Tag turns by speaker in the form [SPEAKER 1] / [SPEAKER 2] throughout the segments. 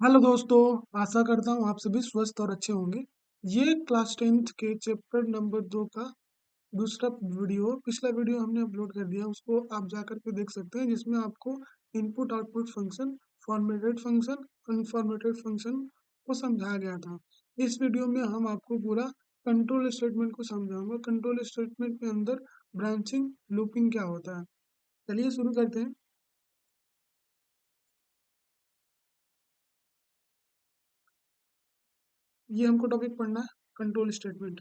[SPEAKER 1] Hello दोस्तों। आशा करता हूँ आप सभी स्वस्थ और अच्छे होंगे। ये क्लास 10th के चैप्टर नंबर 2 का दूसरा वीडियो, पिछला वीडियो हमने अपलोड कर दिया, उसको आप जा कर के देख सकते हैं, जिसमें आपको input output function, formatted function, unformatted function को समझाया गया था। इस वीडियो में हम आपको पूरा कंट्रोल स्टेटमेंट को समझाऊंगा। कंट्रोल स्टेटमेंट के अंदर ब्रांचिंग, लूपिंग क्या होता है। चलिए शुरू करते हैं। ये हमको टॉपिक पढ़ना है, कंट्रोल स्टेटमेंट।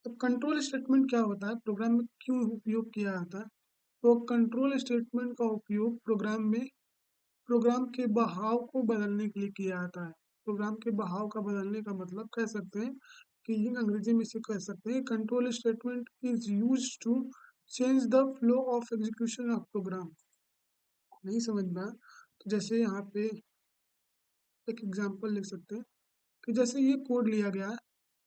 [SPEAKER 1] तो कंट्रोल स्टेटमेंट क्या होता है, प्रोग्राम में क्यों उपयोग किया जाता है। तो कंट्रोल स्टेटमेंट का उपयोग प्रोग्राम में प्रोग्राम के बहाव को बदलने के लिए किया जाता है। प्रोग्राम के बहाव का बदलने का मतलब कह सकते हैं कि ये अंग्रेजी में से कह सकते हैं, control statement is use to change the flow of execution of program. नहीं समझ में आया? तो जैसे यहाँ पे एक एग्जांपल लिख सकते हैं कि जैसे ये कोड लिया गया है,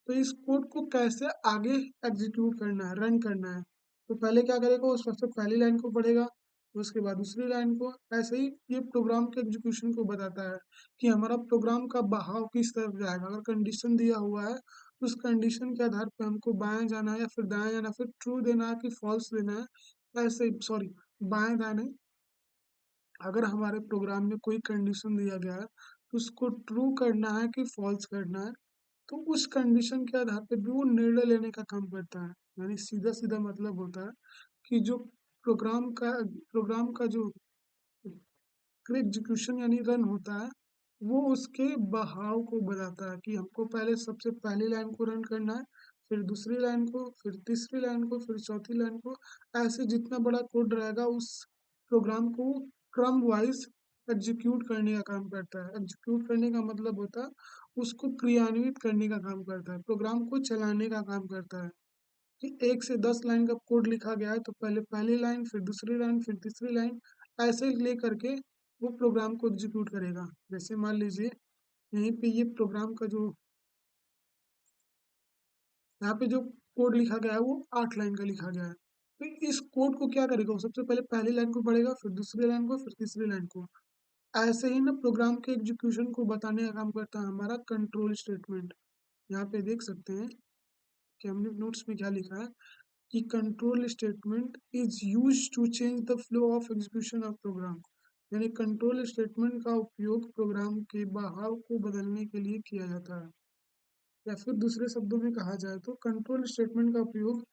[SPEAKER 1] तो इस कोड को कैसे आगे एग्जीक्यूट करना है, रन करना है। तो पहले क्या करेगा, वो सबसे पहली लाइन को पढ़ेगा, उसके बाद दूसरी लाइन को। ऐसे ही ये प्रोग्राम के एग्जीक्यूशन को बताता है कि हमारा प्रोग्राम का बहाव किस तरफ जाएगा। अगर कंडीशन दिया हुआ है तो उस कंडीशन के आधार पर हमको बाएं जाना है या फिर दाएं जाना है, फिर ट्रू देना है कि फॉल्स देना है। ऐसे सॉरी, बाएं दाएं। अगर हमारे प्रोग्राम में कोई कंडीशन दिया गया है तो उसको ट्रू करना है कि फॉल्स करना है, तो उस कंडीशन के आधार पे भी वो निर्णय लेने का काम करता है। यानी सीधा सीधा मतलब होता है कि जो प्रोग्राम का जो एग्जीक्यूशन यानी रन होता है, वो उसके बहाव को बताता है कि हमको पहले सबसे पहली लाइन को रन करना है, फिर दूसरी लाइन को, फिर तीसरी लाइन को, फिर चौथी लाइन को। ऐसे जितना बड़ा कोड रहेगा उस प्रोग्राम को क्रम वाइज एग्जीक्यूट करने का काम करता है। एग्जीक्यूट करने का मतलब होता है उसको क्रियान्वित करने का काम करता है, प्रोग्राम को चलाने का काम करता है। कि 1 से 10 लाइन का कोड लिखा गया है तो पहले पहली लाइन, फिर दूसरी लाइन, फिर तीसरी लाइन, ऐसे ले करके वो प्रोग्राम को एग्जीक्यूट करेगा। जैसे मान लीजिए यहीं पे ये प्रोग्राम का जो यहाँ पे जो कोड लिखा गया है वो 8 लाइन का लिखा गया है। तो इस कोड को क्या करेगा, वो सबसे पहले पहली लाइन को पढ़ेगा, फिर दूसरी लाइन को, फिर तीसरी लाइन को। ऐसे ही ना प्रोग्राम के एग्जीक्यूशन को बताने का काम करता है हमारा कंट्रोल स्टेटमेंट। यहाँ पे देख सकते हैं कि हमने नोट्स में क्या लिखा है कि control statement is use to change the flow of execution of program. यानी कंट्रोल स्टेटमेंट का उपयोग प्रोग्राम के बहाव को बदलने के लिए किया जाता है। या फिर दूसरे शब्दों में कहा जाए तो कंट्रोल स्टेटमेंट का उपयोग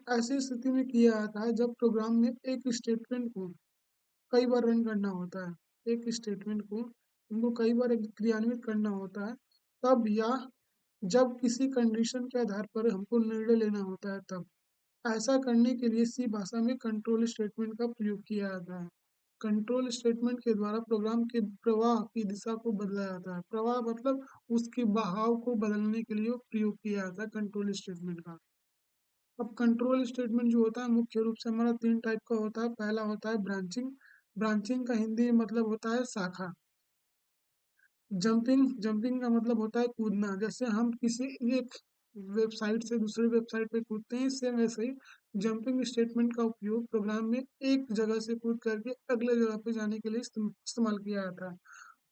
[SPEAKER 1] ऐसी स्थिति में किया जाता है जब प्रोग्राम में एक स्टेटमेंट को कई बार रन करना होता है। एक स्टेटमेंट को हमको कई बार क्रियान्वित करना होता है तब, या जब किसी कंडीशन के आधार पर हमको निर्णय लेना होता है तब। ऐसा करने के लिए सी भाषा में कंट्रोल स्टेटमेंट का प्रयोग किया जाता है। कंट्रोल स्टेटमेंट के द्वारा प्रोग्राम के प्रवाह की दिशा को बदला जाता है। प्रवाह मतलब उसके बहाव को बदलने के लिए प्रयोग किया जाता है कंट्रोल स्टेटमेंट का। अब कंट्रोल स्टेटमेंट जो होता है मुख्य रूप से हमारा 3 टाइप का होता है। पहला होता है ब्रांचिंग। ब्रांचिंग का हिंदी में मतलब होता है शाखा। जंपिंग, जंपिंग का मतलब होता है कूदना। जैसे हम किसी एक वेबसाइट से दूसरे वेबसाइट पे कूदते हैं, सेम वैसे ही जंपिंग स्टेटमेंट का उपयोग प्रोग्राम में एक जगह से कूद करके अगले जगह पे जाने के लिए इस्तेमाल किया जाता है।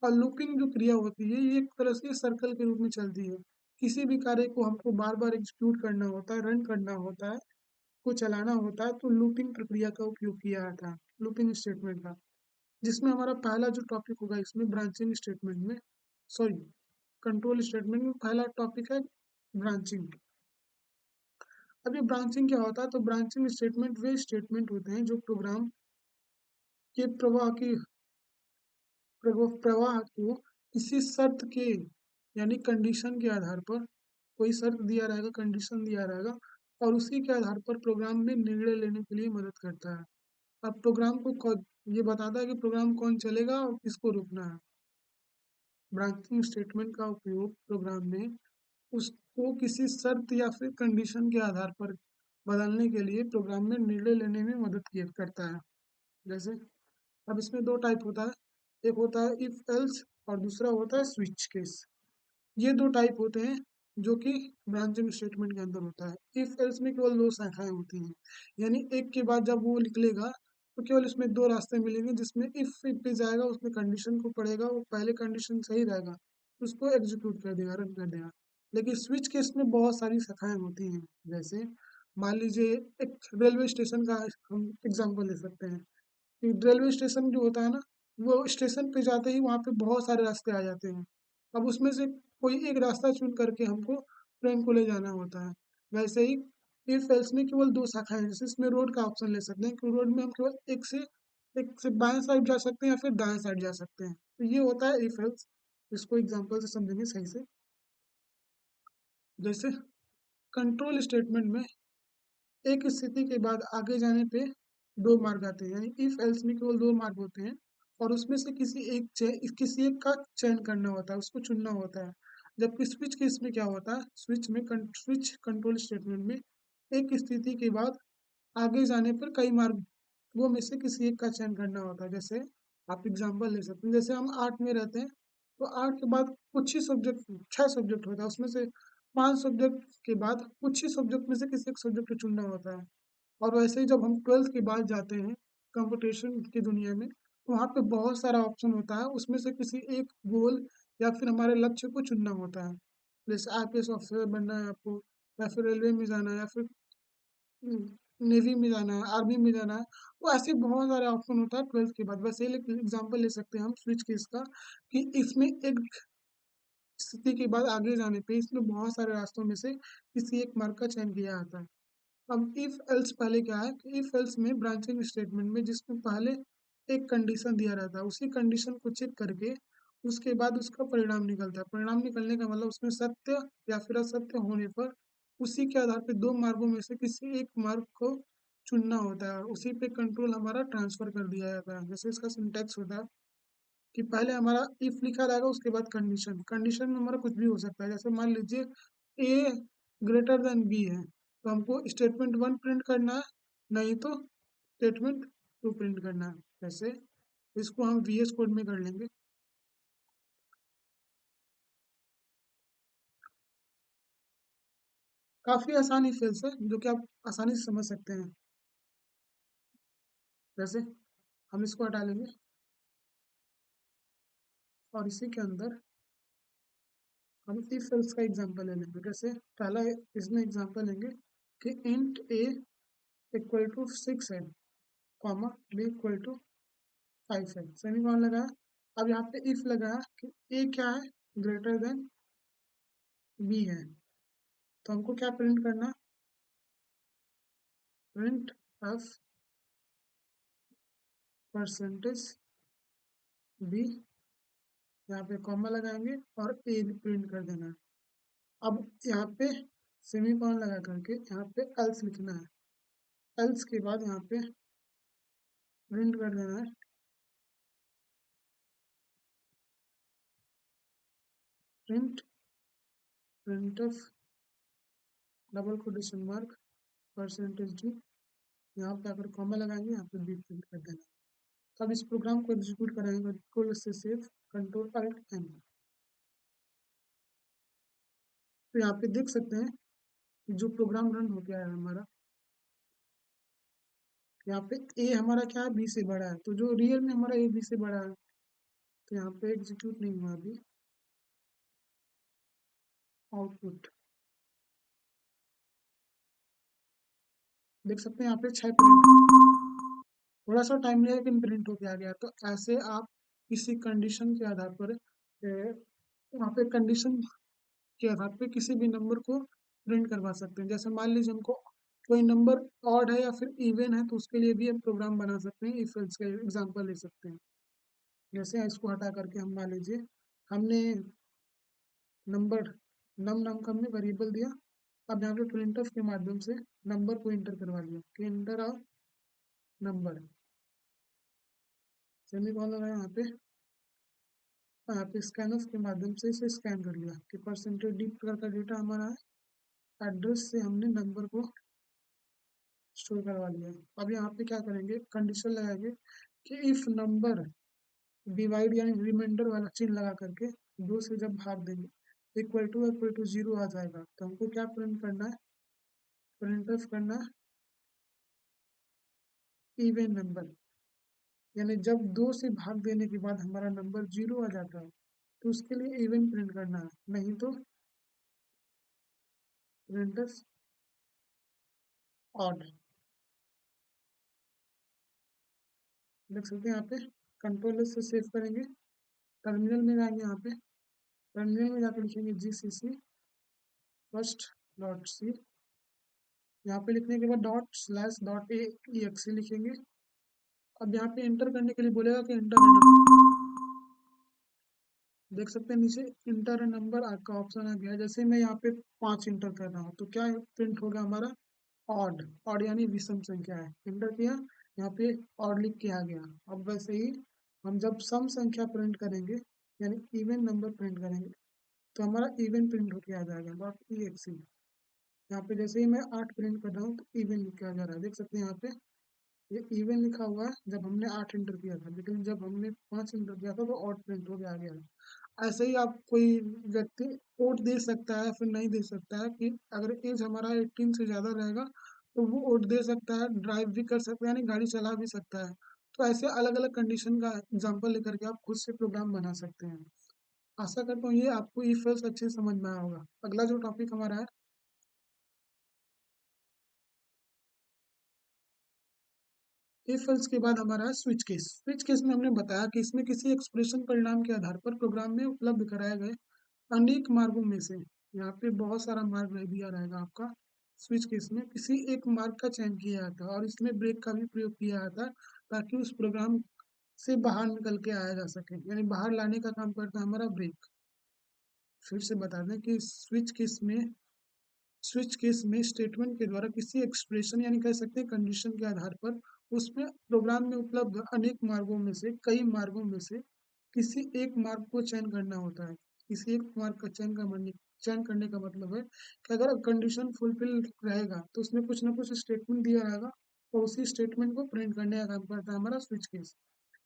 [SPEAKER 1] और लूपिंग जो क्रिया होती है ये एक तरह से सर्कल के रूप में चलती है। किसी भी कार्य को हमको बार बार एग्जीक्यूट करना होता है, रन करना होता है, को चलाना होता है, तो लूपिंग प्रक्रिया का उपयोग किया जाता है, लूपिंग स्टेटमेंट का। जिसमें हमारा पहला जो टॉपिक होगा इसमें ब्रांचिंग स्टेटमेंट में, सॉरी, कंट्रोल स्टेटमेंट में पहला टॉपिक है ब्रांचिंग। अब ये ब्रांचिंग क्या होता है, तो ब्रांचिंग स्टेटमेंट वे स्टेटमेंट होते हैं जो प्रोग्राम के प्रवाह को किसी शर्त के यानी कंडीशन के आधार पर, कोई शर्त दिया रहेगा, कंडीशन दिया रहेगा, और उसी के आधार पर प्रोग्राम में निर्णय लेने के लिए मदद करता है। अब ये बताता है कि प्रोग्राम कौन चलेगा और किसको रोकना है। ब्रांचिंग स्टेटमेंट का उपयोग प्रोग्राम में उसको किसी शर्त या फिर कंडीशन के आधार पर बदलने के लिए प्रोग्राम में निर्णय लेने में मदद किया करता है। जैसे अब इसमें 2 टाइप होता है, एक होता है इफ एल्स और दूसरा होता है स्विच केस। ये 2 टाइप होते हैं जो कि ब्रांचिंग स्टेटमेंट के अंदर होता है। इफ एल्स में केवल 2 शाखाएं होती हैं, यानी एक के बाद जब वो निकलेगा तो केवल इसमें दो रास्ते मिलेंगे, जिसमें इफ पे जाएगा, उसमें कंडीशन को पढ़ेगा, वो पहले कंडीशन सही रहेगा तो उसको एग्जीक्यूट कर देगा, रन कर देगा। लेकिन स्विच केस में बहुत सारी शाखाएं होती हैं। जैसे मान लीजिए एक रेलवे स्टेशन का हम एग्जांपल ले सकते हैं कि रेलवे स्टेशन जो होता है ना, वो स्टेशन पे जाते ही वहाँ पे बहुत सारे रास्ते आ जाते हैं। अब उसमें से कोई एक रास्ता चुन करके हमको ट्रेन को ले जाना होता है। वैसे ही इफ एल्स में केवल दो शाखाएं हैं, जैसे इसमें रोड का ऑप्शन ले सकते हैं कि रोड में हम केवल एक से बाएं साइड जा सकते हैं या फिर दाएं साइड जा सकते हैं। तो ये होता है इफ एल्स। इसको एग्जाम्पल से समझेंगे सही से। जैसे कंट्रोल स्टेटमेंट में एक स्थिति के बाद आगे जाने पे दो मार्ग आते हैं, यानी इफ एल्स में केवल दो मार्ग होते हैं और उसमें से किसी एक का चयन करना होता है, उसको चुनना होता है। जबकि स्विच केस में क्या होता है, स्विच कंट्रोल स्टेटमेंट में एक स्थिति के बाद आगे जाने पर कई मार्गों में से किसी एक का चयन करना होता है। जैसे आप एग्जाम्पल ले सकते हैं, जैसे हम आर्ट में रहते हैं तो आर्ट के बाद कुछ ही सब्जेक्ट, 6 सब्जेक्ट होता है, उसमें से 5 सब्जेक्ट के बाद कुछ ही सब्जेक्ट में से किसी एक सब्जेक्ट को चुनना होता है। और वैसे ही जब हम 12th के बाद जाते हैं कंपटीशन की दुनिया में, तो वहाँ पे बहुत सारा ऑप्शन होता है, उसमें से किसी एक गोल या फिर हमारे लक्ष्य को चुनना होता है। जैसे आईपीएस ऑफिसर बनना है आपको, या फिर रेलवे में जाना है, या फिर नेवी में जाना है, आर्मी में जाना है। तो ऐसे बहुत सारे ऑप्शन होता है 12th के बाद। वैसे ही एग्जाम्पल ले सकते हैं हम स्विच केस का, कि इसमें एक स्थिति के बाद आगे जाने पे इसमें बहुत सारे रास्तों में से किसी एक मार्ग का चयन किया जाता है। अब इफ एल्स पहले क्या है कि इफ एल्स में ब्रांचिंग स्टेटमेंट में जिसमें पहले एक कंडीशन दिया रहता है, उसी कंडीशन को चेक करके उसके बाद उसका परिणाम निकलता है। परिणाम निकलने का मतलब उसमें सत्य या फिर असत्य होने पर उसी के आधार पर दो मार्गों में से किसी एक मार्ग को चुनना होता है, उसी पे कंट्रोल हमारा ट्रांसफर कर दिया जाता है। जैसे इसका सिंटेक्स होता है कि पहले हमारा इफ लिखा रहेगा, उसके बाद कंडीशन। कंडीशन में हमारा कुछ भी हो सकता है, जैसे मान लीजिए ए ग्रेटर देन बी है, तो हमको स्टेटमेंट वन प्रिंट करना है, नहीं तो स्टेटमेंट टू प्रिंट करना है। जैसे इसको हम वीएस कोड में कर लेंगे। काफी आसान इफ एल्स है, जो कि आप आसानी से समझ सकते हैं। जैसे हम इसको हटा लेंगे और इसी के अंदर हम इफ एल्स का एग्जांपल ले लेंगे। जैसे पहला इसमें एग्जांपल लेंगे कि इंट ए इक्वल टू 6 है, कॉमा बी इक्वल टू 5 है, सेमीकोलन लगाया। अब यहाँ पे इफ लगाया कि ए क्या है, ग्रेटर देन बी है, तो हमको क्या प्रिंट करना, प्रिंट ऑफ परसेंटेज बी, यहाँ पे कॉमा लगाएंगे और ए प्रिंट कर देना है। अब यहाँ पे सेमीकोलन लगा करके यहाँ पे एल्स लिखना है। एल्स के बाद यहाँ पे प्रिंट कर देना है, print print of double quotation mark percentage D, यहाँ पे अगर कॉमा लगाएंगे यहाँ पे बी प्रिंट कर देना। तो अब इस प्रोग्राम को एग्जीक्यूट कराएंगे, कंट्रोल से सेव, कंट्रोल अल्ट एन। तो यहाँ पे देख सकते हैं कि जो प्रोग्राम रन हो गया है हमारा, यहाँ पे ए हमारा क्या है, बी से बड़ा है, तो जो रियल में हमारा ए बी से बड़ा है, तो यहाँ पे एग्जीक्यूट नहीं हुआ अभी। आउटपुट देख सकते हैं, यहाँ पे 6 प्रिंट, थोड़ा सा टाइम लिया लेकिन प्रिंट होके आ गया। तो ऐसे आप किसी कंडीशन के आधार पर वहाँ पे कंडीशन के आधार पे किसी भी नंबर को प्रिंट करवा सकते हैं। जैसे मान लीजिए हमको कोई नंबर ऑड है या फिर इवन है, तो उसके लिए भी हम प्रोग्राम बना सकते हैं, इफ एल्स का एग्जांपल ले सकते हैं। जैसे इसको हटा करके हम मान लीजिए हमने नंबर नम नाम का हमने वेरिएबल दिया। अब यहाँ पे प्रिंटफ के माध्यम से नंबर को इंटर करवा लिया कि इंटर ऑफ नंबर, सेमीकोलन लगाया यहाँ पे, यहाँ पे स्कैनफ के माध्यम से इसे स्कैन कर लिया कि परसेंटेज डी प्रकार का डेटा हमारा है। एड्रेस से हमने नंबर को स्टोर करवा लिया। अब यहाँ पे क्या करेंगे, कंडीशन लगाएंगे कि इफ नंबर डिवाइड यानी रिमाइंडर वाला चिन्ह लगा करके दो से जब भाग देंगे इक्वल टू जीरो आ जाएगा, तो हमको क्या प्रिंट करना है, प्रिंट ऑफ करना इवन नंबर। यानी जब 2 से भाग देने के बाद हमारा नंबर 0 आ जाता है तो उसके लिए इवन प्रिंट करना है, नहीं तो प्रिंटस ऑड। देख सकते हैं यहाँ पे कंट्रोल से सेव करेंगे, टर्मिनल में जाएंगे, यहाँ पे टर्मिनल में जाकर लिखेंगे GCC फर्स्ट डॉट सी, यहाँ पे लिखने के बाद dot slash dot A x लिखेंगे। अब यहाँ पे एंटर करने के लिए बोलेगा कि एंटर नंबर, देख सकते हैं नीचे इंटर नंबर का ऑप्शन आ गया। जैसे मैं यहाँ पे 5 इंटर कर रहा हूँ तो क्या प्रिंट होगा हमारा, ऑड। ऑड यानी विषम संख्या है, इंटर किया, यहाँ पे ऑड लिख के आ गया। अब वैसे ही हम जब सम संख्या प्रिंट करेंगे यानी इवन नंबर प्रिंट करेंगे तो हमारा इवन प्रिंट होके आ जाएगा, डॉट ई एक्स। यहाँ पे जैसे ही मैं 8 प्रिंट कर रहा हूँ तो इवन लिख के आ जा रहा है, देख सकते हैं यहाँ पे ये इवन लिखा हुआ है जब हमने 8 इंटर किया था, लेकिन जब हमने 5 इंटर किया था तो ऑड प्रिंट हो गया, आ गया। ऐसे ही आप कोई व्यक्ति वोट दे सकता है फिर नहीं दे सकता है कि अगर एज हमारा 18 से ज़्यादा रहेगा तो वो वोट दे सकता है, ड्राइव भी कर सकता है यानी गाड़ी चला भी सकता है। तो ऐसे अलग अलग कंडीशन का एग्जांपल लेकर के आप खुद से प्रोग्राम बना सकते हैं। आशा करता हूँ ये आपको ई फिल्स अच्छे से समझ में आया होगा। अगला जो टॉपिक हमारा है इफ एल्स के बाद हमारा है स्विच केस। स्विच केस में हमने बताया कि इसमें किसी एक्सप्रेशन परिणाम के आधार पर प्रोग्राम में उपलब्ध कराए गए अनेक मार्गों में से, यहाँ पे बहुत सारा मार्ग रह दिया रहेगा आपका। स्विच केस में किसी एक मार्ग का चयन किया जाता है और इसमें ब्रेक का भी प्रयोग किया जाता है ताकि उस प्रोग्राम से बाहर निकल के आया जा सके, यानी बाहर लाने का काम करता है हमारा ब्रेक। फिर से बता दें कि स्विच केस में स्टेटमेंट के द्वारा किसी एक्सप्रेशन यानी कह सकते हैं कंडीशन के आधार पर उसमें प्रोग्राम में उपलब्ध अनेक मार्गों में से कई मार्गों में से किसी एक मार्ग को चयन करना होता है। किसी एक मार्ग का चयन करने का मतलब है कि अगर कंडीशन फुलफिल रहेगा तो उसमें कुछ ना कुछ स्टेटमेंट दिया रहेगा और उसी स्टेटमेंट को प्रिंट करने का काम करता है हमारा स्विच केस।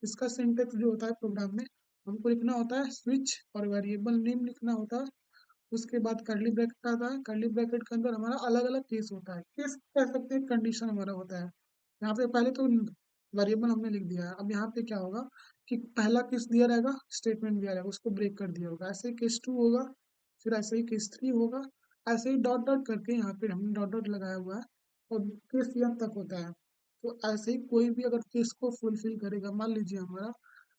[SPEAKER 1] इसका सिंटेक्स जो होता है प्रोग्राम में हमको लिखना होता है स्विच और वेरिएबल नेम लिखना होता है, उसके बाद कर्ली ब्रैकेट आता है, कर्ली ब्रैकेट के अंदर हमारा अलग अलग केस होता है, केस कह सकते हैं कंडीशन हमारा होता है। यहाँ पे पहले तो वेरिएबल हमने लिख दिया है, अब यहाँ पे क्या होगा कि पहला केस दिया रहेगा, स्टेटमेंट दिया रहेगा, उसको ब्रेक कर दिया होगा, ऐसे ही केस 2 होगा, फिर ऐसे ही केस 3 होगा, ऐसे ही डॉट डॉट करके यहाँ पे हमने डॉट डॉट लगाया हुआ है और केस एन तक होता है। तो ऐसे ही कोई भी अगर केस को फुलफिल करेगा, मान लीजिए हमारा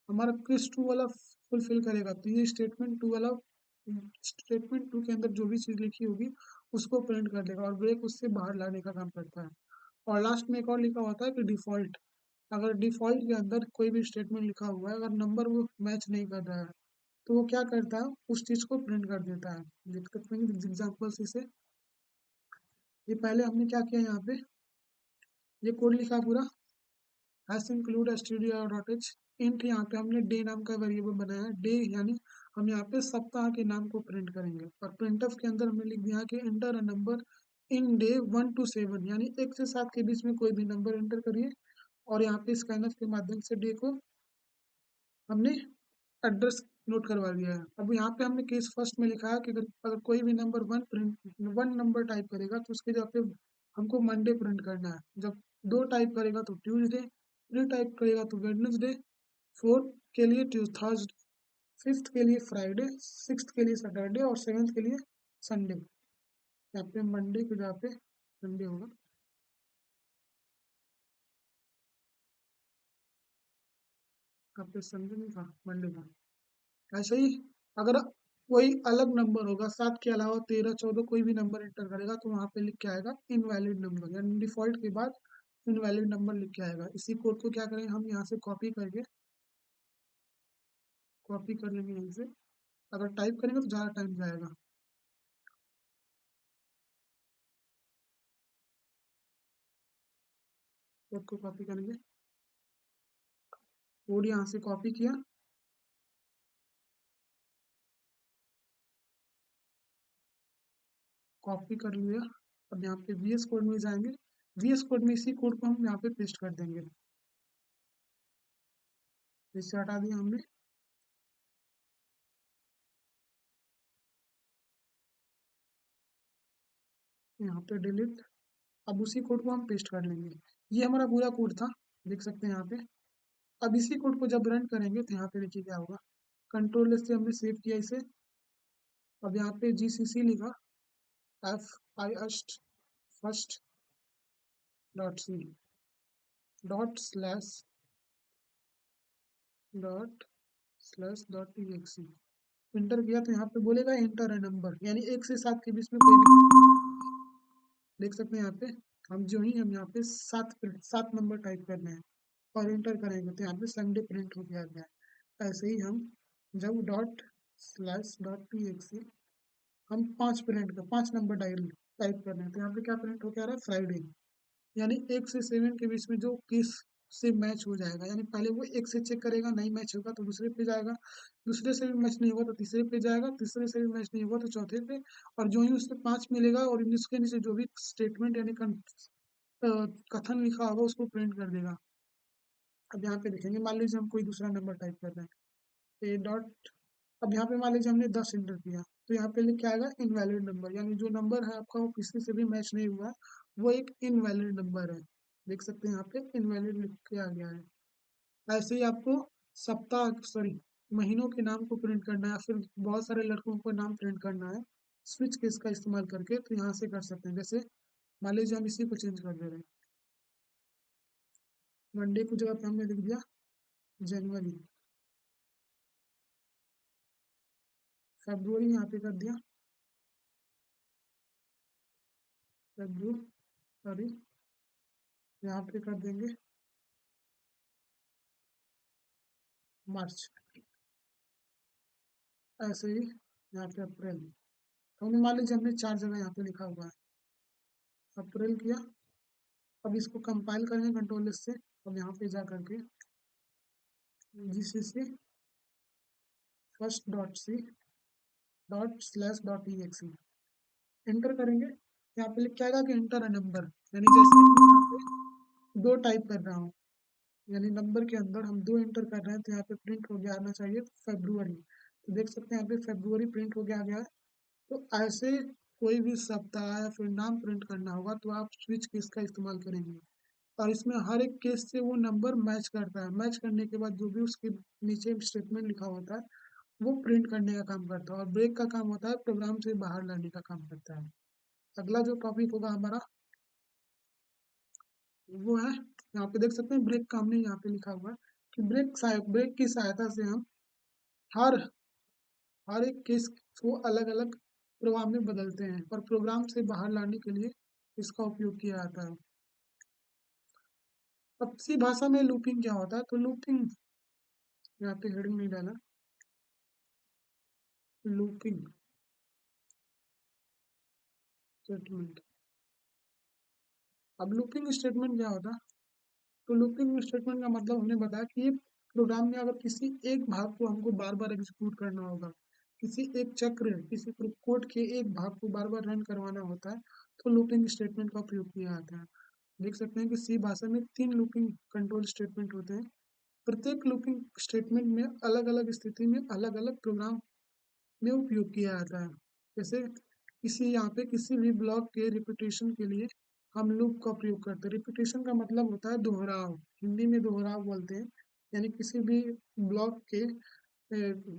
[SPEAKER 1] हमारा केस 2 वाला फुलफिल करेगा तो ये स्टेटमेंट 2 के अंदर जो भी चीज लिखी होगी उसको प्रिंट कर देगा और ब्रेक उससे बाहर लाने का काम करता है। और लास्ट में एक और लिखा होता है कि डिफॉल्ट, अगर डिफॉल्ट के अंदर कोई भी स्टेटमेंट लिखा हुआ है अगर नंबर वो मैच नहीं कर रहा है तो वो क्या करता है उस चीज को प्रिंट कर देता है। देख सकते हैं एग्जाम्पल से ये पहले हमने क्या किया, यहाँ पे ये कोड लिखा पूरा हैश इंक्लूड stdio.h इंट, यहाँ पे हमने डे नाम का वेरिएबल बनाया है, डे यानी हम यहाँ पे सप्ताह के नाम को प्रिंट करेंगे। और प्रिंटफ के अंदर हमने लिख दिया कि enter a number in day 1 to 7 यानी 1 से 7 के बीच में कोई भी नंबर एंटर करिए। और यहाँ पे स्कैनफ के माध्यम से डे को हमने एड्रेस नोट करवा दिया है। अब यहाँ पे हमने केस फर्स्ट में लिखा है कि अगर अगर कोई भी नंबर वन नंबर टाइप करेगा तो उसके जगह पे हमको मंडे प्रिंट करना है, जब दो टाइप करेगा तो ट्यूसडे, थ्री टाइप करेगा तो वेडनेसडे, फोर्थ के लिए थर्सडे, फिफ्थ के लिए फ्राइडे, सिक्स्थ के लिए सैटरडे और सेवन्थ के लिए संडे। यहाँ पे मंडे की जगह पे संडे होगा, यहाँ पे संडे नहीं था मंडे था। ऐसे ही अगर कोई अलग नंबर होगा 7 के अलावा 13 14 कोई भी नंबर एंटर करेगा तो वहां पे लिख के आएगा इनवैलिड नंबर, यानी डिफॉल्ट के बाद इनवैलिड नंबर लिख के आएगा। इसी कोड को क्या करेंगे हम यहाँ से कॉपी कर लेंगे यहाँ से, अगर टाइप करेंगे तो ज़्यादा टाइम जाएगा। कोड को कॉपी करेंगे, कोड यहाँ से कॉपी किया, कॉपी कर लिया। अब यहाँ पे वीएस कोड में जाएंगे, वीएस कोड में इसी कोड को हम यहाँ पे पेस्ट कर देंगे, जिससे हटा दिया हमने, यहाँ पे डिलीट। अब उसी कोड को हम पेस्ट कर लेंगे, ये हमारा पूरा कोड था, देख सकते हैं यहाँ पे। अब इसी कोड को जब रन करेंगे तो यहाँ पे देखिए क्या होगा। कंट्रोल से हमने सेव किया इसे। अब यहाँ पे GCC लिखा, first dot C dot exe enter किया तो यहाँ पे बोलेगा इंटर अ नंबर, यानी 1 से 7 के बीच में कोई भी। देख सकते हैं यहाँ पे हम यहाँ पे 7 नंबर टाइप कर रहे हैं और इंटर करेंगे तो यहाँ पे संडे प्रिंट हो गया गया है। ऐसे ही हम जब डॉट exe हम 5 नंबर डायल टाइप कर रहे हैं तो यहाँ पे क्या प्रिंट हो क्या रहा है, फ्राइडे। यानी 1 से 7 के बीच में जो किस से मैच हो जाएगा, यानी पहले वो 1 से चेक करेगा, नहीं मैच होगा तो दूसरे पे जाएगा, दूसरे से भी मैच नहीं होगा तो तीसरे पे जाएगा, तीसरे से भी मैच नहीं होगा तो चौथे पे, और जो ही उससे 5 मिलेगा और इसके नीचे जो भी स्टेटमेंट यानी अ, कथन लिखा होगा उसको प्रिंट कर देगा। अब यहाँ पे देखेंगे, मान लीजिए हम कोई दूसरा नंबर टाइप कर रहे हैं, ए डॉट, अब यहाँ पे मान लीजिए हमने 10 इंटर किया तो यहाँ पे लिख के आएगा इनवैलिड नंबर, यानी जो नंबर है आपका वो किसी से भी मैच नहीं हुआ, वो एक इनवैलिड नंबर है। देख सकते हैं यहाँ पे इनवैलिड लिख के आ गया है। ऐसे ही आपको सप्ताह सॉरी महीनों के नाम को प्रिंट करना है, फिर बहुत सारे लड़कों को नाम प्रिंट करना है स्विच केस का इस्तेमाल करके, तो यहाँ से कर सकते हैं। जैसे मान लीजिए हम इसी को चेंज कर दे रहे हैं, मंडे की जगह पे हमने लिख दिया जनवरी, फेब्रुवरी यहाँ पे कर दिया फेब्रुवरी, यहाँ पे कर देंगे मार्च। ऐसे ही यहाँ पे अप्रैल, तो हमने मान लीजिए हमने 4 जगह यहाँ पे लिखा हुआ है, अप्रैल किया। अब इसको कंपाइल करेंगे कंट्रोल एस से। अब यहाँ पे जा करके GCC first dot C dot enter करेंगे, यहाँ पे लिख के आएगा कि एंटर अ नंबर, यानी जैसे मैं यहाँ पे 2 टाइप कर रहा हूँ, यानी नंबर के अंदर हम 2 एंटर कर रहे हैं तो यहाँ पे प्रिंट हो गया आना चाहिए फरवरी। तो देख सकते हैं यहाँ पे फरवरी प्रिंट हो गया है। तो ऐसे कोई भी सप्ताह या फिर नाम प्रिंट करना होगा तो आप स्विच केस का इस्तेमाल करेंगे, और इसमें हर एक केस से वो नंबर मैच करता है। मैच करने के बाद जो भी उसके नीचे स्टेटमेंट लिखा होता है वो प्रिंट करने का काम करता है, और ब्रेक का काम होता है प्रोग्राम से बाहर लाने का काम करता है। अगला जो टॉपिक होगा हमारा वो है, यहाँ पे देख सकते हैं ब्रेक का हमने यहाँ पे लिखा हुआ है कि ब्रेक की सहायता से हम हर हर एक केस को अलग अलग प्रोग्राम में बदलते हैं, और प्रोग्राम से बाहर लाने के लिए इसका उपयोग किया जाता है। अब सी भाषा में लूपिंग क्या होता है, तो लूपिंग यहाँ पे हेडिंग नहीं डाला, लूपिंग स्टेटमेंट। अब लूपिंग स्टेटमेंट क्या होता है, तो लूपिंग स्टेटमेंट का मतलब हमने बताया कि प्रोग्राम में अगर किसी एक भाग को हमको बार बार एग्जीक्यूट करना होगा, किसी एक चक्र किसी कोड के एक भाग को बार बार रन करवाना होता है, तो लूपिंग स्टेटमेंट का उपयोग किया जाता है। देख सकते हैं कि सी भाषा में 3 लूपिंग कंट्रोल स्टेटमेंट होते हैं। प्रत्येक लूपिंग स्टेटमेंट में अलग अलग स्थिति में अलग अलग प्रोग्राम में उपयोग किया जाता है। जैसे यहाँ पे किसी भी ब्लॉक के रिपीटेशन के लिए हम लूप का प्रयोग करते हैं। रिपीटेशन का मतलब होता है दोहराव, हिंदी में दोहराव बोलते हैं, यानी किसी भी ब्लॉक के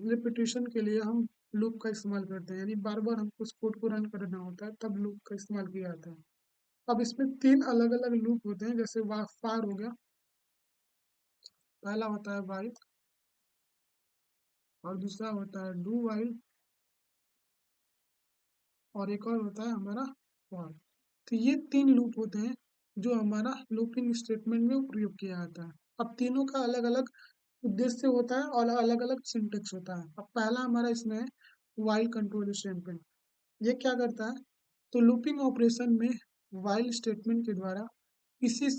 [SPEAKER 1] रिपीटेशन के लिए हम लूप का इस्तेमाल करते हैं, यानी बार बार हमको उस कोड को रन करना होता है तब लूप का इस्तेमाल किया जाता है। अब इसमें 3 अलग अलग लूप होते हैं, जैसे फार हो गया, पहला होता है वाइल, और दूसरा होता है डू वाइल, और एक और होता है हमारा फॉर। तो ये 3 लूप होते हैं जो हमारा लूपिंग स्टेटमेंट में प्रयोग किया जाता है। अब तीनों का अलग अलग उद्देश्य होता है और अलग अलग सिंटेक्स होता है। अब पहला हमारा इसमें है वाइल कंट्रोल स्टेटमेंट। ये क्या करता है, तो लूपिंग ऑपरेशन में वाइल स्टेटमेंट के द्वारा किसी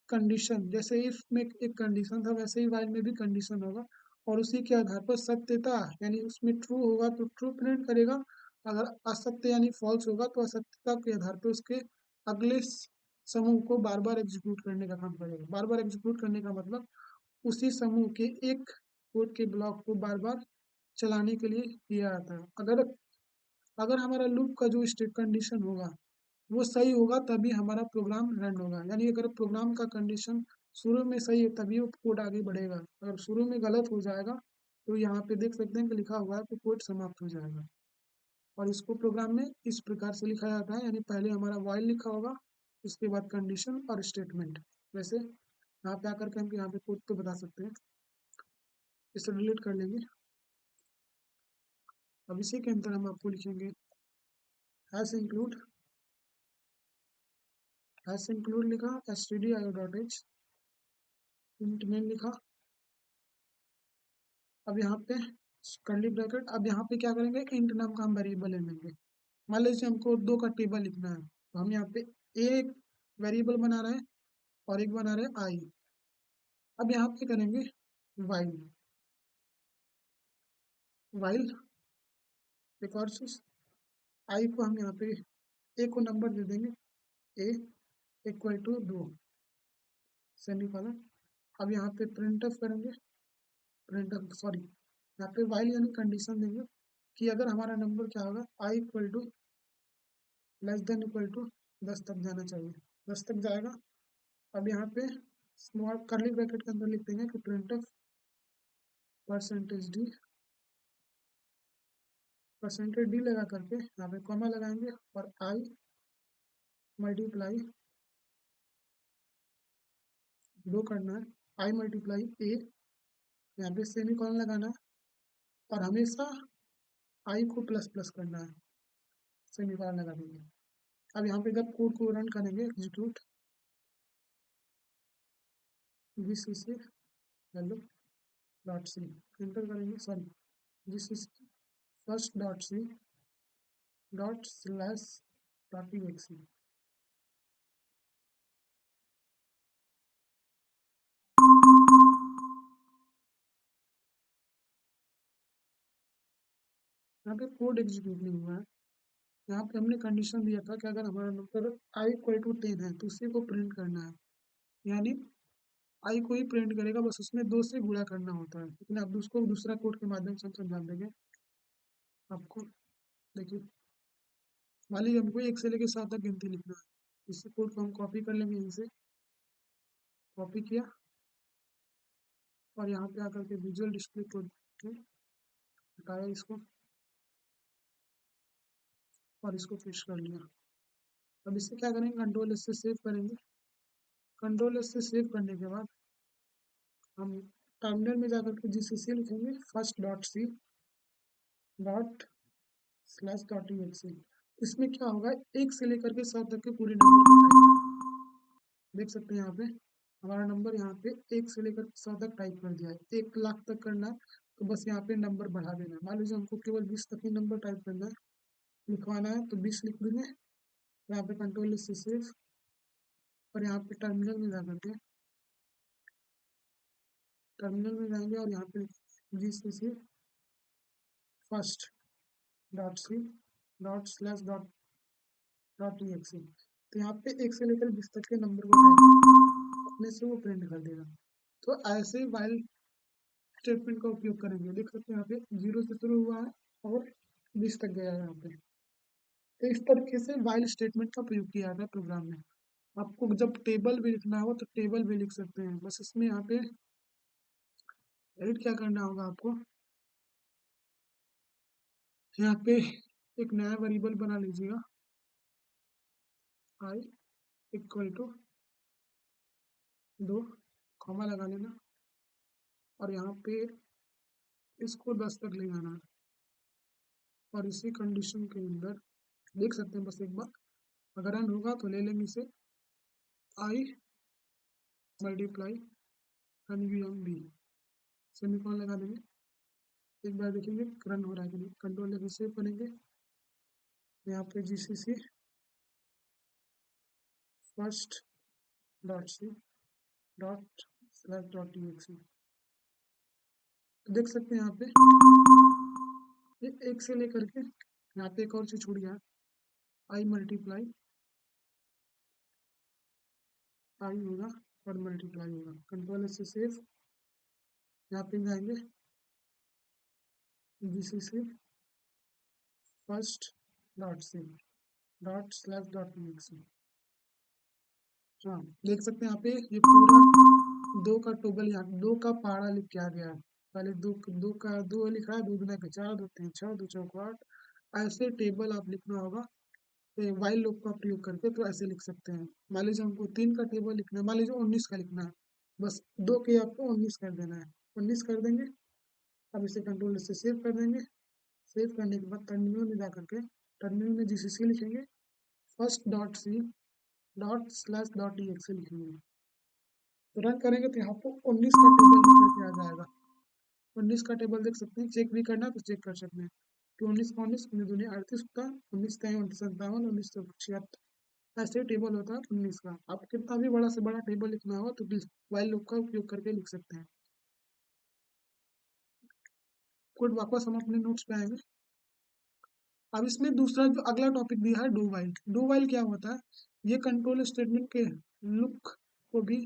[SPEAKER 1] कंडीशन, जैसे इफ में एक कंडीशन था वैसे ही वाइल में भी कंडीशन होगा, और उसी के आधार पर सत्यता यानी उसमें ट्रू होगा तो ट्रू प्रिंट करेगा, अगर असत्य यानी फॉल्स होगा तो असत्यता के आधार पर उसके अगले समूह को बार बार एग्जीक्यूट करने का काम करेगा। बार बार एग्जीक्यूट करने का मतलब उसी समूह के एक कोड के ब्लॉक को बार बार चलाने के लिए किया जाता है। अगर अगर हमारा लूप का जो स्टेट कंडीशन होगा वो सही होगा तभी हमारा प्रोग्राम रन होगा, यानी अगर प्रोग्राम का कंडीशन शुरू में सही है तभी वो कोड आगे बढ़ेगा, अगर शुरू में गलत हो जाएगा तो यहाँ पे देख सकते हैं कि लिखा हुआ है कि कोड समाप्त हो जाएगा। और इसको प्रोग्राम में इस प्रकार से लिखा जाता है, यानी पहले हमारा वाइल लिखा होगा, उसके बाद कंडीशन और स्टेटमेंट। वैसे यहाँ पे आकर के हम यहाँ पे कोड तो बता सकते हैं, इसे डिलीट कर लेंगे। अब इसी के अंदर हम आपको लिखेंगे हैश इंक्लूड लिखा stdio.h इंट मेन लिखा। अब यहाँ पे कर्ली ब्रैकेट, अब यहाँ पे क्या करेंगे, इंट नाम का हम वेरिएबल ले लेंगे। मान लीजिए हमको दो का टेबल लिखना है, तो हम यहाँ पे एक वेरिएबल बना रहे हैं और एक बना रहे हैं आई। अब यहाँ पे करेंगे वाइल वाइल एक और चीज, आई को हम यहाँ पे ए को नंबर दे देंगे, ए इक्वल टू 2 सेमीकोलन। अब यहाँ पे प्रिंट ऑफ करेंगे, प्रिंट सॉरी यहाँ पे वाइल यानी कंडीशन देंगे कि अगर हमारा नंबर क्या होगा, I equal to less than equal to 10 तक जाना चाहिए, 10 तक जाएगा। अब यहाँ पे स्मॉल कर्ली ब्रैकेट के अंदर लिख देंगे कि प्रिंट ऑफ परसेंटेज डी लगा करके यहाँ पे कॉमा लगाएंगे और आई मल्टीप्लाई 2 करना है, आई मल्टीप्लाई ए, यहाँ पे सेमी कॉलन लगाना है और हमेशा आई को प्लस प्लस करना है, सेमी कॉलन लगा देंगे। अब यहाँ पे जब कोड को रन करेंगे execute GCC hello dot C enter करेंगे, sorry GCC first dot C dot slash dot exe. यहाँ पे कोड एग्जीक्यूट नहीं हुआ है, यहाँ पे हमने कंडीशन दिया था कि अगर हमारा नंबर आई इक्वल टू 10 है तो उसी को प्रिंट करना है, यानी आई को ही प्रिंट करेगा, बस उसमें 2 से गुणा करना होता है। लेकिन अब उसको दूसरा कोड के माध्यम से हम समझा देंगे आपको। देखिए मान लीजिए हमको 1 से लेकर 7 तक गिनती लिखना है, इसी कोड को हम कॉपी कर लेंगे, यहीं से कॉपी किया और यहाँ पे आकर के विजुअल डिस्प्ले कोड हटाया इसको और इसको फिक्स कर लिया। अब इससे क्या करेंगे, कंट्रोल एस से सेव करेंगे। कंट्रोल एस से सेव करने के बाद हम टर्मिनल में जाकर के जीसीसी लिखेंगे first dot C dot slash dot exe. इसमें क्या होगा, 1 से लेकर के 7 तक के पूरे नंबर को टाइप देख सकते हैं। यहाँ पे हमारा नंबर यहाँ पे 1 से लेकर 7 तक टाइप कर दिया है, 1 लाख तक करना है तो बस यहाँ पे नंबर बढ़ा देना है। मान लीजिए हमको केवल 20 तक ही नंबर टाइप करना है, लिखवाना है तो 20 लिख देंगे। यहाँ पे कंट्रोल से सेव और यहाँ पे टर्मिनल में जा करके टर्मिनल में जाएंगे और यहाँ पे GCC first dot C dot slash dot dot exe. तो यहाँ पे 1 से लेकर 20 तक के नंबर को टाइप अपने से वो प्रिंट कर देगा। तो ऐसे ही वाइल स्टेटमेंट का उपयोग करेंगे, देख सकते हैं यहाँ पे 0 से शुरू हुआ है और 20 तक गया है यहाँ पे। तो इस तरीके से वाइल स्टेटमेंट का प्रयोग किया जाता है प्रोग्राम में। आपको जब टेबल भी लिखना हो तो टेबल भी लिख सकते हैं, बस इसमें यहाँ पे एडिट क्या करना होगा आपको, यहाँ पे एक नया वेरिएबल बना लीजिएगा, आई इक्वल टू 2 कॉमा लगा लेना और यहाँ पे इसको 10 तक ले जाना है और इसी कंडीशन के अंदर देख सकते हैं, बस एक बार अगर रन होगा तो ले लेंगे इसे, आई मल्टीप्लाई एन बी सेमीकोलन लगा देंगे। एक बार देखेंगे रन हो रहा है कि नहीं, कंट्रोल लेकर सेव करेंगे। यहाँ पे GCC first dot C dot slash dot exe. तो देख सकते हैं यहाँ पे ये 1 से लेकर के यहाँ पे एक और चीज छूट गया, आई मल्टीप्लाई आई होगा और मल्टीप्लाई होगा। कंट्रोल से सेव, यहाँ पे जाएंगे GCC first dot C dot slash dot exe. हाँ देख सकते हैं यहाँ पे ये पूरा दो का टेबल यहाँ, दो का पहाड़ा लिख के आ गया है। पहले दो दो का दो लिखा है, दो दुना के चार, दो तीन छह, दो चौक आठ। ऐसे टेबल आप लिखना होगा वाइल लूप का प्रयोग करके, तो ऐसे लिख सकते हैं। मान लीजिए हमको 3 का टेबल लिखना है, मान लीजिए 19 का लिखना है, बस दो के आपको 19 कर देना है। 19 कर देंगे। अब इसे कंट्रोल से सेव कर देंगे। सेव करने के बाद टर्मिनल में जा करके टर्मिनल में जीसीसी लिखेंगे, first dot C dot slash dot E X लिखेंगे। तो रन करेंगे तो यहाँ पर 19 का टेबल निकल के आ जाएगा। 19 का टेबल देख सकते हैं, चेक भी करना है तो चेक कर सकते हैं कि 19 का 19 दूनी 38 होता है, 19 का 57, 1976। ऐसे टेबल होता है 19 का। आप कितना भी बड़ा से बड़ा टेबल लिखना हो तो वाइल लूप का उपयोग करके लिख सकते हैं। कोड वापस हम अपने नोट्स पे आएंगे। अब इसमें दूसरा जो अगला टॉपिक दिया है, डू वाइल। डू वाइल क्या होता है? ये कंट्रोल स्टेटमेंट के लुक को भी,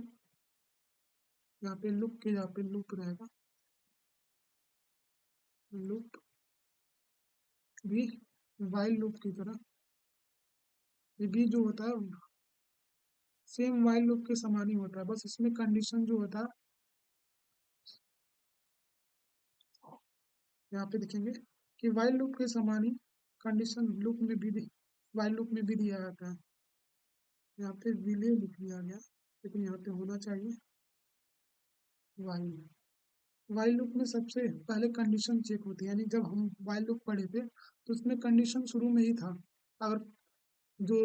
[SPEAKER 1] यहाँ पे लुक के यहाँ पे लूप रहेगा, लूप भी वाइल लूप की तरह, ये भी जो होता है सेम वाइल लूप के समान ही होता है। बस इसमें कंडीशन जो होता है, यहाँ पे देखेंगे कि वाइल लूप के समान ही कंडीशन लूप में भी, वाइल लूप में भी दिया जाता है। यहाँ पे विले लिख लिया गया, लेकिन यहाँ पे होना चाहिए वाइल। वाइल लूप में सबसे पहले कंडीशन चेक होती है, यानी जब हम वाइल लूप पढ़े थे तो उसमें कंडीशन शुरू में ही था। अगर जो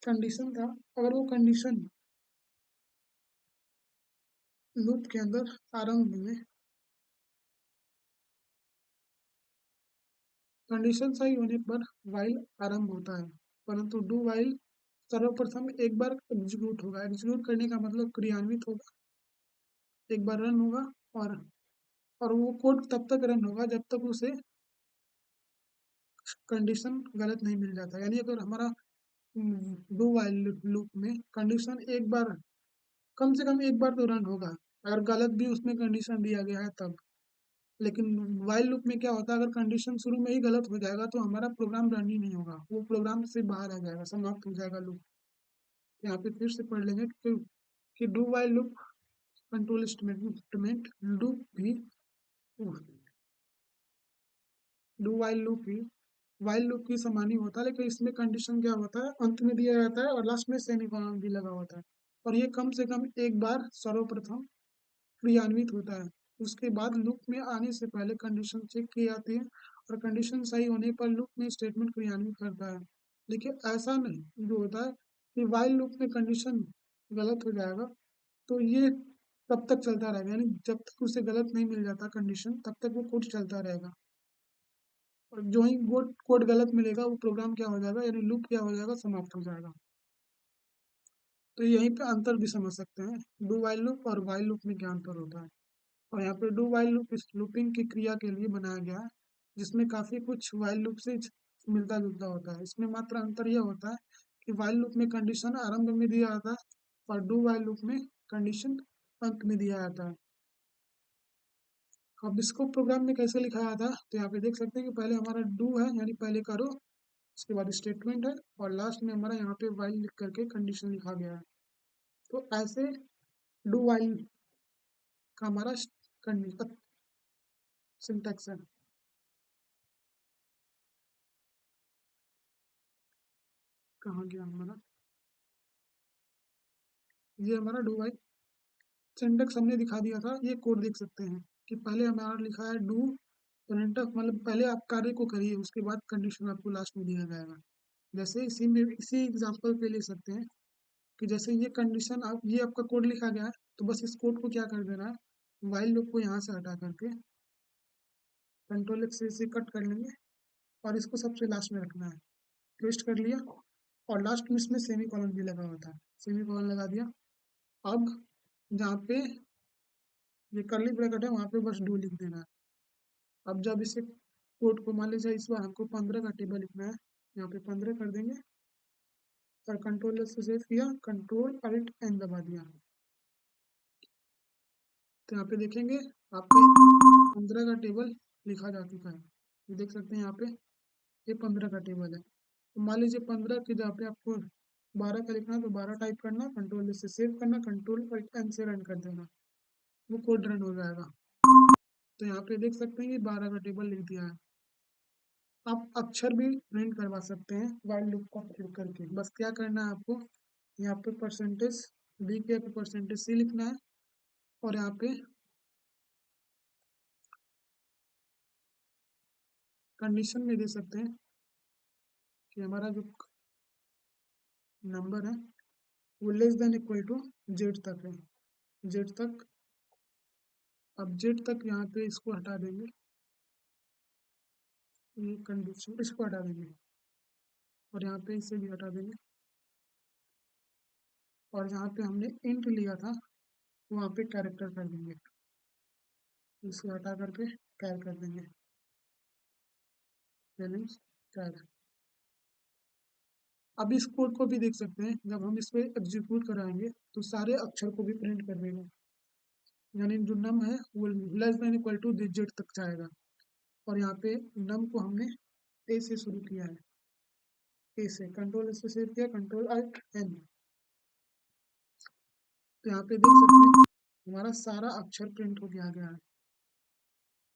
[SPEAKER 1] कंडीशन था, अगर वो कंडीशन लूप के अंदर आरंभ में कंडीशन सही होने पर वाइल आरंभ होता है। परंतु डू वाइल सर्वप्रथम एक बार एग्जीक्यूट होगा। एग्जीक्यूट करने का मतलब क्रियान्वित होगा, एक बार रन होगा। और और वो कोड तब तक रन होगा जब तक उसे कंडीशन गलत नहीं मिल जाता। यानी अगर हमारा डू वाइल लूप में कंडीशन एक बार, कम से कम एक बार तो रन होगा, अगर गलत भी उसमें कंडीशन दिया गया है तब। लेकिन वाइल लूप में क्या होता है, अगर कंडीशन शुरू में ही गलत हो जाएगा तो हमारा प्रोग्राम रन ही नहीं होगा, वो प्रोग्राम से बाहर आ जाएगा, समाप्त हो जाएगा लूप। यहाँ पे फिर से पढ़ लेंगे कि do while loop control statement loop भी, डू वाइल लूप ही वाइल लूप की समान ही होता है, लेकिन इसमें कंडीशन क्या होता है, अंत में दिया जाता है और लास्ट में सेमीकोलन भी लगा होता है। और ये कम से कम एक बार सर्वप्रथम क्रियान्वित होता है। उसके बाद लूप में आने से पहले कंडीशन चेक की जाती है, और कंडीशन सही होने पर लूप में स्टेटमेंट क्रियान्वित करता है। लेकिन ऐसा नहीं जो होता है कि वाइल लूप में कंडीशन गलत हो जाएगा तो ये तब तक चलता रहेगा, यानी जब तक उसे गलत नहीं मिल जाता कंडीशन तब तक वो कोड चलता रहेगा। और जो ही कोड कोड गलत मिलेगा वो प्रोग्राम क्या हो जाएगा, यानी लूप क्या हो जाएगा, समाप्त हो जाएगा। तो यहीं पे अंतर भी समझ सकते हैं, डू वाइल लूप और वाइल लूप में क्या अंतर होता है। और यहाँ पे डू वाइल लूप इस लूपिंग की क्रिया के लिए बनाया गया है, जिसमें काफी कुछ वाइल लूप से मिलता जुलता होता है। इसमें मात्र अंतर यह होता है कि वाइल लूप में कंडीशन आरंभ में दिया जाता है और डू वाइल लूप में कंडीशन अंत में दिया जाता है। अब इसको प्रोग्राम में कैसे लिखा जाता है, तो यहाँ पे देख सकते हैं कि पहले हमारा डू है, यानी पहले का रो, उसके बाद स्टेटमेंट है, और लास्ट में हमारा यहाँ पे वाइल लिख करके कंडीशन लिखा गया है। तो ऐसे डू वाइल का हमारा कंडीशन सिंटैक्स है। कहाँ गया हमारा, ये हमारा डू वाइल सिंटैक्स हमने दिखा दिया था। ये कोड देख सकते हैं कि पहले हमारा लिखा है डू प्रिंटफ, मतलब पहले आप कार्य को करिए उसके बाद कंडीशन आपको लास्ट में दिया जाएगा। जैसे इसी में इसी एग्जांपल पे ले सकते हैं कि जैसे ये कंडीशन, आप ये आपका कोड लिखा गया है, तो बस इस कोड को क्या कर देना है, वाइल लूप को यहाँ से हटा करके कंट्रोल एक्स से कट कर लेंगे और इसको सबसे लास्ट में रखना है। पेस्ट कर लिया, और लास्ट में इसमें सेमी कॉलन भी लगा होता है, सेमी कॉलन लगा दिया। अब जहाँ पे ये कर्ली ब्रैकेट है वहाँ पे बस डू लिख देना है। अब जब इसे कोड को, मान लीजिए इस बार हमको 15 का टेबल लिखना है, यहाँ पे 15 कर देंगे और कंट्रोल से सेव किया, कंट्रोल अल्ट एन दबा दिया, तो यहाँ पे देखेंगे आपके 15 का टेबल लिखा जा चुका है। ये देख सकते हैं यहाँ पे ये 15 का टेबल है। तो मान लीजिए 15 की जगह पे आपको 12 का लिखना है तो 12 टाइप करना, कंट्रोल से सेव करना, कंट्रोल एन से रन कर देना, वो कोड रन हो जाएगा। तो यहाँ पे देख सकते हैं कि 12 का टेबल लिख दिया है। आप अक्षर भी प्रिंट करवा सकते हैं वाइल लूप का प्रयोग करके। बस क्या करना है आपको, यहाँ पे परसेंटेज बी के परसेंटेज सी लिखना है, और यहाँ पे कंडीशन में दे सकते हैं कि हमारा जो नंबर है वो less than equal to Z तक है, जेड तक। अब जेड तक यहाँ पे इसको हटा देंगे, ये कंडीशन इसको हटा देंगे, और यहाँ पे इसे भी हटा देंगे, और जहाँ पे हमने इंट लिया था वहाँ पे कैरेक्टर कर देंगे, इसे हटा करके कैर कर देंगे, बैलेंस कैर। अब इस कोड को भी देख सकते हैं, जब हम इस पे एग्जीक्यूट कराएंगे तो सारे अक्षर को भी प्रिंट कर देगा, यानी जो नम है वो less than equal to Z तक जाएगा। और यहाँ पे नम को हमने ए से शुरू किया है, ए से, कंट्रोल से सेव किया, कंट्रोल अल्ट एन। तो यहाँ पे देख सकते हैं हमारा सारा अक्षर प्रिंट हो गया गया है।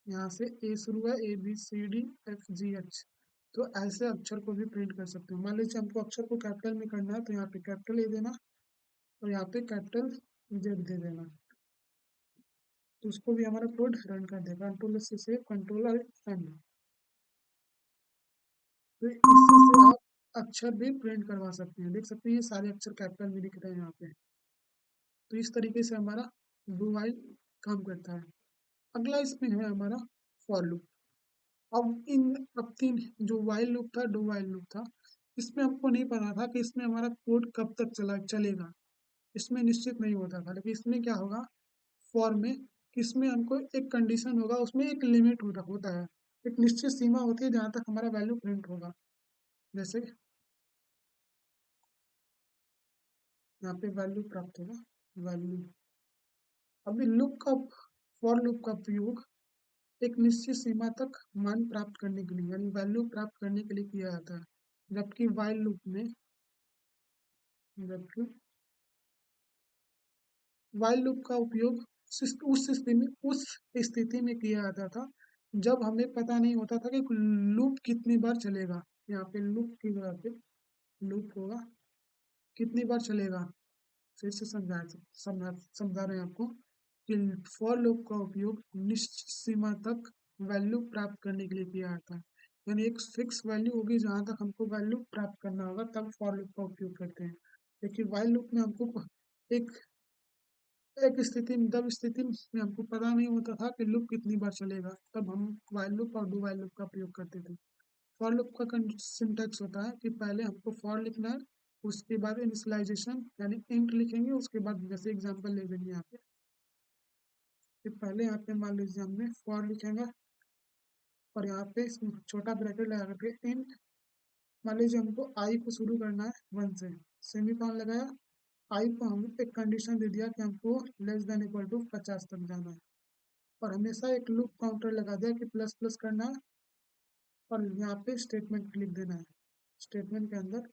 [SPEAKER 1] यहाँ से ए शुरू है, A B C D F G H. तो ऐसे अक्षर को भी प्रिंट कर सकते हो। मान लीजिए हमको अक्षर को कैपिटल में करना है तो यहाँ पे कैपिटल ए देना, और यहाँ पे कैपिटल जेड दे देना, तो उसको भी हमारा कोड रन कर देगा। कंट्रोल से सेव, कंट्रोल एन। तो इससे से आप अक्षर भी प्रिंट करवा सकते हैं। देख सकते हैं ये सारे अक्षर कैपिटल में दिख रहे हैं यहाँ पे। तो इस तरीके से हमारा डू व्हाइल काम करता है। अगला इसमें है हमारा फॉर लूप। अब तीन, जो वाइल लूप था, डू वाइल लूप था, इसमें हमको नहीं पता था कि इसमें हमारा कोड कब तक चलेगा, इसमें निश्चित नहीं होता था। लेकिन इसमें क्या होगा, फॉर में, कि इसमें हमको एक कंडीशन होगा, उसमें एक लिमिट होता है, एक निश्चित सीमा होती है जहाँ तक हमारा वैल्यू प्रिंट होगा। जैसे यहाँ पे वैल्यू प्राप्त होगा, वैल्यू। अभी लूप का, फॉर लूप का प्रयोग एक निश्चित सीमा तक मान प्राप्त करने के लिए, यानी वैल्यू प्राप्त करने के लिए किया जाता है। जबकि वाइल लूप में, जबकि वाइल लूप का उपयोग उस स्थिति में किया जाता था जब हमें पता नहीं होता था कि लूप कितनी बार चलेगा। यहाँ पे लूप की जगह पे लूप होगा कितनी बार चलेगा। फिर से समझा रहे हैं आपको कि फॉर लूप का उपयोग निश्चित सीमा तक वैल्यू प्राप्त करने के लिए किया जाता है, यानी एक फिक्स वैल्यू होगी जहां तक हमको वैल्यू प्राप्त करना होगा, तब फॉर लूप का उपयोग करते हैं। लेकिन वाइल लूप में हमको एक एक स्थिति में, जब स्थिति में हमको पता नहीं होता था कि लूप कितनी बार चलेगा, तब हम वाइल लूप और डू वाइल लूप का प्रयोग करते थे। फॉर लूप का सिंटैक्स होता है कि पहले हमको फॉर लिखना है, उसके बाद इनिशियलाइजेशन यानी इंट लिखेंगे, उसके बाद जैसे एग्जांपल ले लेंगे यहाँ पे, कि पहले यहाँ पे मान लीजिए हमने फॉर लिखेंगे, और यहाँ पे छोटा ब्रैकेट लगा करके इंट, मान लीजिए हमको आई को शुरू करना है 1 से, सेमीकोलन लगाया, आई को हम एक कंडीशन दे दिया कि हमको लेस देन इक्वल टू 50 तक जाना है, और हमेशा एक लूप काउंटर लगा दिया कि प्लस प्लस करना है, और यहाँ पे स्टेटमेंट लिख देना है। स्टेटमेंट के अंदर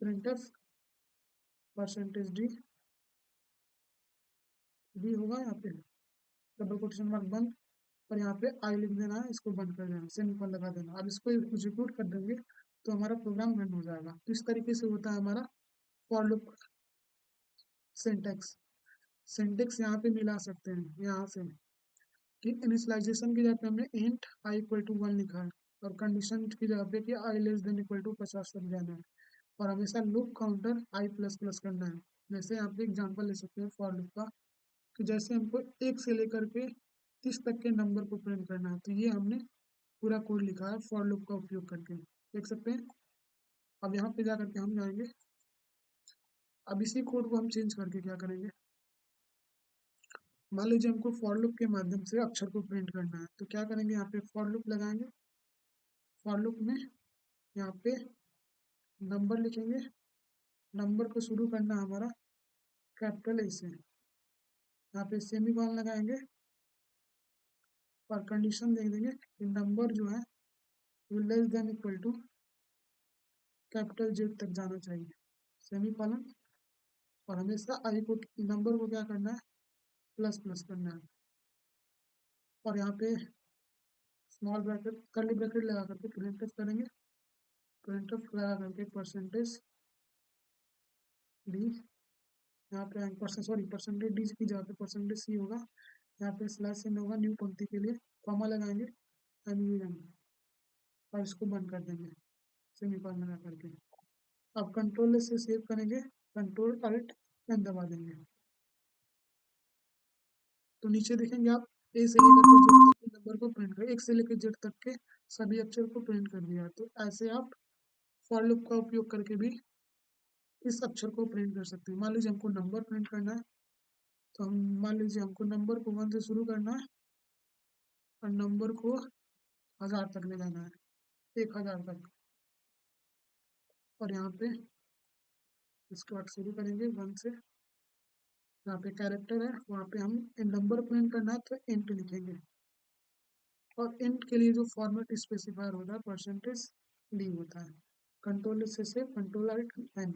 [SPEAKER 1] प्रिंटफ परसेंटेज डी, डी होगा यहाँ पे, डबल कोटेशन मार्क बंद, और यहाँ पे आई लिख देना है, इसको बंद कर देना, सेमीकोलन लगा देना। अब इसको एग्जीक्यूट कर देंगे तो हमारा प्रोग्राम रन हो जाएगा। तो इस तरीके से होता है हमारा फॉर लूप सिंटेक्स। सिंटेक्स यहाँ पे मिला सकते हैं, यहाँ से कि इनिशियलाइजेशन की जगह पे हमने इंट आई इक्वल टू 1 लिखा है, और कंडीशन की जगह पे कि आई लेस देन इक्वल टू 50 तक जाना है, और हमेशा loop counter I plus plus करना है। जैसे यहाँ पे एग्जांपल ले सकते हैं फॉर लूप का, कि जैसे हमको 1 से लेकर के 30 तक के नंबर को प्रिंट करना है, तो ये हमने पूरा कोड लिखा है फॉर लूप का उपयोग करके, देख सकते हैं। अब यहाँ पे जा करके हम जाएंगे, अब इसी कोड को हम चेंज करके क्या करेंगे, मान लीजिए हमको फॉर लूप के माध्यम से अक्षर को प्रिंट करना है, तो क्या करेंगे, यहाँ पे फॉर लूप लगाएंगे। फॉर लूप में यहाँ पे नंबर लिखेंगे, नंबर को शुरू करना हमारा कैपिटल ए से, यहाँ पे सेमीकोलन लगाएंगे, और कंडीशन देख देंगे कि नंबर जो है वो less than equal to capital Z तक जाना चाहिए, सेमीकोलन, और हमेशा आई को नंबर को क्या करना है, प्लस प्लस करना है। और यहाँ पे स्मॉल ब्रैकेट कर्ली ब्रैकेट लगा करके प्रिंटफ करेंगे, प्रिंटफ लगा करके परसेंटेज डी, यहाँ पे परसेंटेज डी की जगह पे परसेंटेज सी होगा, यहाँ पे स्लैश एन होगा, न्यू पंक्ति के लिए कॉमा लगाएंगे एम, और इसको बंद कर देंगे सेमीकोलन लगा करके। अब कंट्रोल से सेव करेंगे, कंट्रोल अल्ट एन दबा देंगे, तो नीचे देखेंगे आप ए से लेकर के जेड तक के नंबर को प्रिंट कर, एक से लेकर जेड तक के सभी अक्षर को प्रिंट कर दिया। तो ऐसे आप फॉर लूप का उपयोग करके भी इस अक्षर को प्रिंट कर सकते हैं। मान लीजिए हमको नंबर प्रिंट करना है, तो हम मान लीजिए हमको नंबर को 1 से शुरू करना है और नंबर को 1000 तक ले जाना है, 1000 तक। और यहाँ पे इसके बाद शुरू करेंगे 1 से, यहाँ पे कैरेक्टर है, वहाँ पे हम नंबर प्रिंट करना है तो इंट लिखेंगे, और इंट के लिए जो फॉर्मेट स्पेसिफायर होता है परसेंटेज डी होता है। कंट्रोल से कंट्रोल अल्ट एन,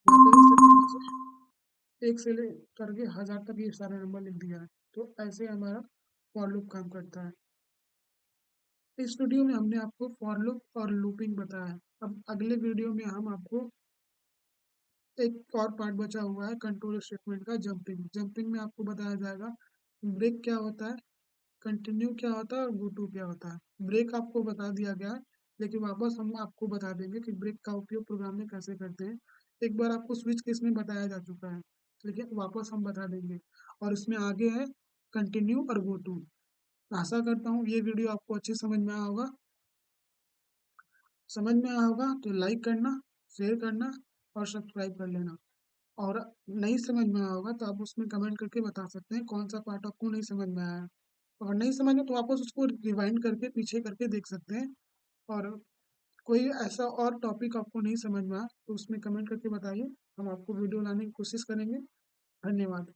[SPEAKER 1] यहाँ पे देख सकते हैं नीचे 1 से ले करके 1000 तक ये सारे नंबर लिख दिया है। तो ऐसे हमारा फॉर लूप काम करता है। इस वीडियो में हमने आपको फॉर लूप और लूपिंग बताया। अब अगले वीडियो में हम आपको एक और पार्ट बचा हुआ है कंट्रोल स्टेटमेंट का, जंपिंग। जंपिंग में आपको बताया जाएगा ब्रेक क्या होता है, कंटिन्यू क्या होता है और गो टू क्या होता है। ब्रेक आपको बता दिया गया है, लेकिन वापस हम आपको बता देंगे कि ब्रेक का उपयोग प्रोग्राम में कैसे करते हैं। एक बार आपको स्विच केस में बताया जा चुका है, लेकिन वापस हम बता देंगे। और इसमें आगे है कंटिन्यू और गो टू। आशा करता हूँ ये वीडियो आपको अच्छी समझ में आया होगा। समझ में आया होगा तो लाइक करना, शेयर करना और सब्सक्राइब कर लेना। और नहीं समझ में आया होगा तो आप उसमें कमेंट करके बता सकते हैं कौन सा पार्ट आपको नहीं समझ में आया है। अगर नहीं समझ में तो वापस उसको रिवाइंड करके पीछे करके देख सकते हैं। और कोई ऐसा और टॉपिक आपको नहीं समझ में आया तो उसमें कमेंट करके बताइए, हम आपको वीडियो लाने की कोशिश करेंगे। धन्यवाद।